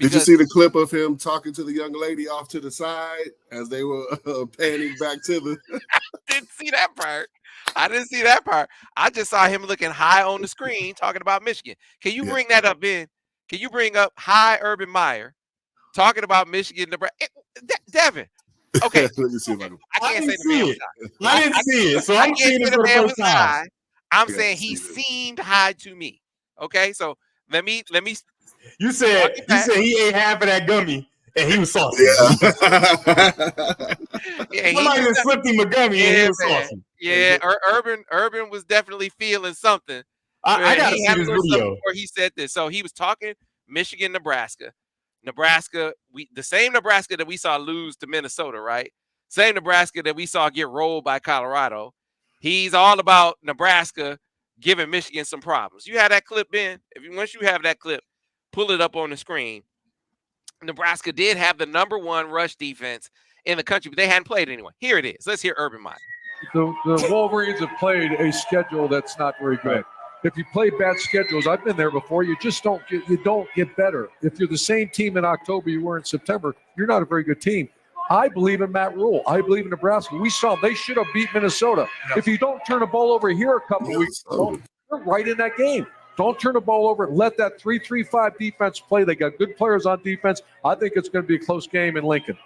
Did you see the clip of him talking to the young lady off to the side as they were panning back to the? Didn't see that part. I didn't see that part. I just saw him looking high on the screen talking about Michigan. Can you bring that up, Ben? Can you bring up high Urban Meyer talking about Michigan, Nebraska? Devin. Okay. Let me see if I can. I can't say the man was high. I didn't see it, so I'm seeing it for the first time. I'm saying he seemed high to me. Okay, so let me. You said he ate half of that gummy and he was saucy. Yeah, somebody just slipped him a gummy and he was saucy. Yeah, Urban was definitely feeling something. I gotta see this video before he said this. So he was talking Michigan, Nebraska, the same Nebraska that we saw lose to Minnesota, right? Same Nebraska that we saw get rolled by Colorado. He's all about Nebraska giving Michigan some problems. You have that clip, Ben? Once you have that clip, pull it up on the screen. Nebraska did have the #1 rush defense in the country, but they hadn't played anyone. Here it is. Let's hear Urban Meyer. The Wolverines have played a schedule that's not very good. If you play bad schedules, I've been there before, you just don't get better. If you're the same team in October you were in September, you're not a very good team. I believe in Matt Rule. I believe in Nebraska. We saw them. They should have beat Minnesota. Yeah. If you don't turn the ball over here a couple of weeks, you're right in that game. Don't turn the ball over. Let that 3-3-5 defense play. They got good players on defense. I think it's going to be a close game in Lincoln.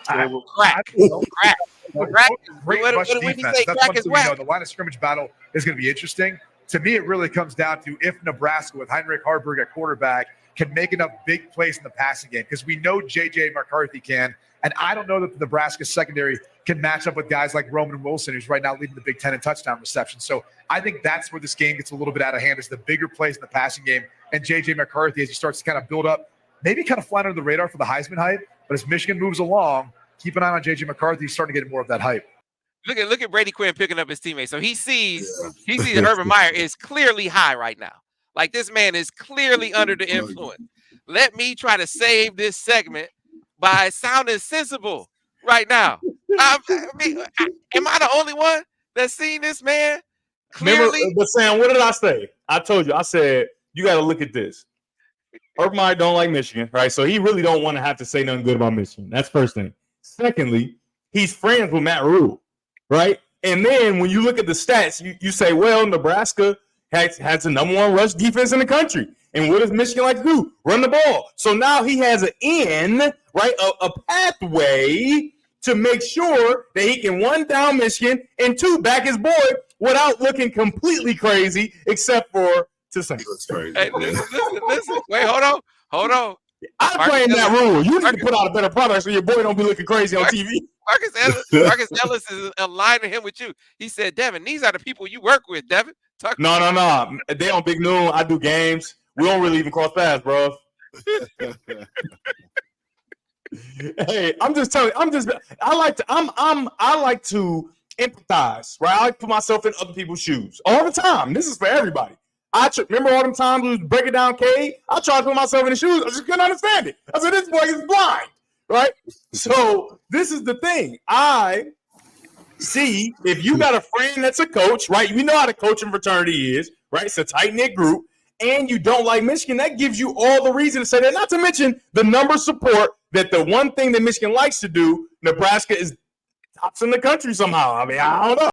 Crack. Great rush defense. That's one thing we know. The line of scrimmage battle is going to be interesting. To me, it really comes down to if Nebraska with Heinrich Harburg at quarterback can make enough big plays in the passing game, because we know J.J. McCarthy can, and I don't know that the Nebraska secondary can match up with guys like Roman Wilson, who's right now leading the Big Ten in touchdown reception. So I think that's where this game gets a little bit out of hand, is the bigger plays in the passing game, and J.J. McCarthy, as he starts to kind of build up, maybe kind of flying under the radar for the Heisman hype, but as Michigan moves along, keep an eye on J.J. McCarthy. He's starting to get more of that hype. Look at Brady Quinn picking up his teammates. So he sees Urban Meyer is clearly high right now. Like, this man is clearly under the influence. Let me try to save this segment by sounding sensible right now. I mean, am I the only one that's seen this man clearly? Remember, but Sam, what did I say? I told you. I said, you got to look at this. Urban Meyer don't like Michigan, right? So he really don't want to have to say nothing good about Michigan. That's first thing. Secondly, he's friends with Matt Rule, right? And then when you look at the stats, you say, well, Nebraska has the #1 rush defense in the country. And what does Michigan like to do? Run the ball. So now he has an in, right, a pathway to make sure that he can, 1, down Michigan, and 2, back his boy without looking completely crazy, except for to say. That's crazy. Hey, listen. Wait, hold on. I'm playing that rule. You need to put out a better product so your boy don't be looking crazy on TV. Marcus Ellis is aligning him with you. He said, Devin, these are the people you work with, Devin. No. They on Big Noon. I do games. We don't really even cross paths, bro. Hey, I'm just telling you, I like to empathize, right? I like to put myself in other people's shoes all the time. This is for everybody. Remember all them times we was breaking down Cade? I tried to put myself in the shoes. I just couldn't understand it. I said, this boy is blind, right? So this is the thing. I see if you got a friend that's a coach, right? You know how the coaching fraternity is, right? It's a tight-knit group, and you don't like Michigan. That gives you all the reason to say that, not to mention the number support that the one thing that Michigan likes to do, Nebraska is tops in the country somehow. I mean, I don't know.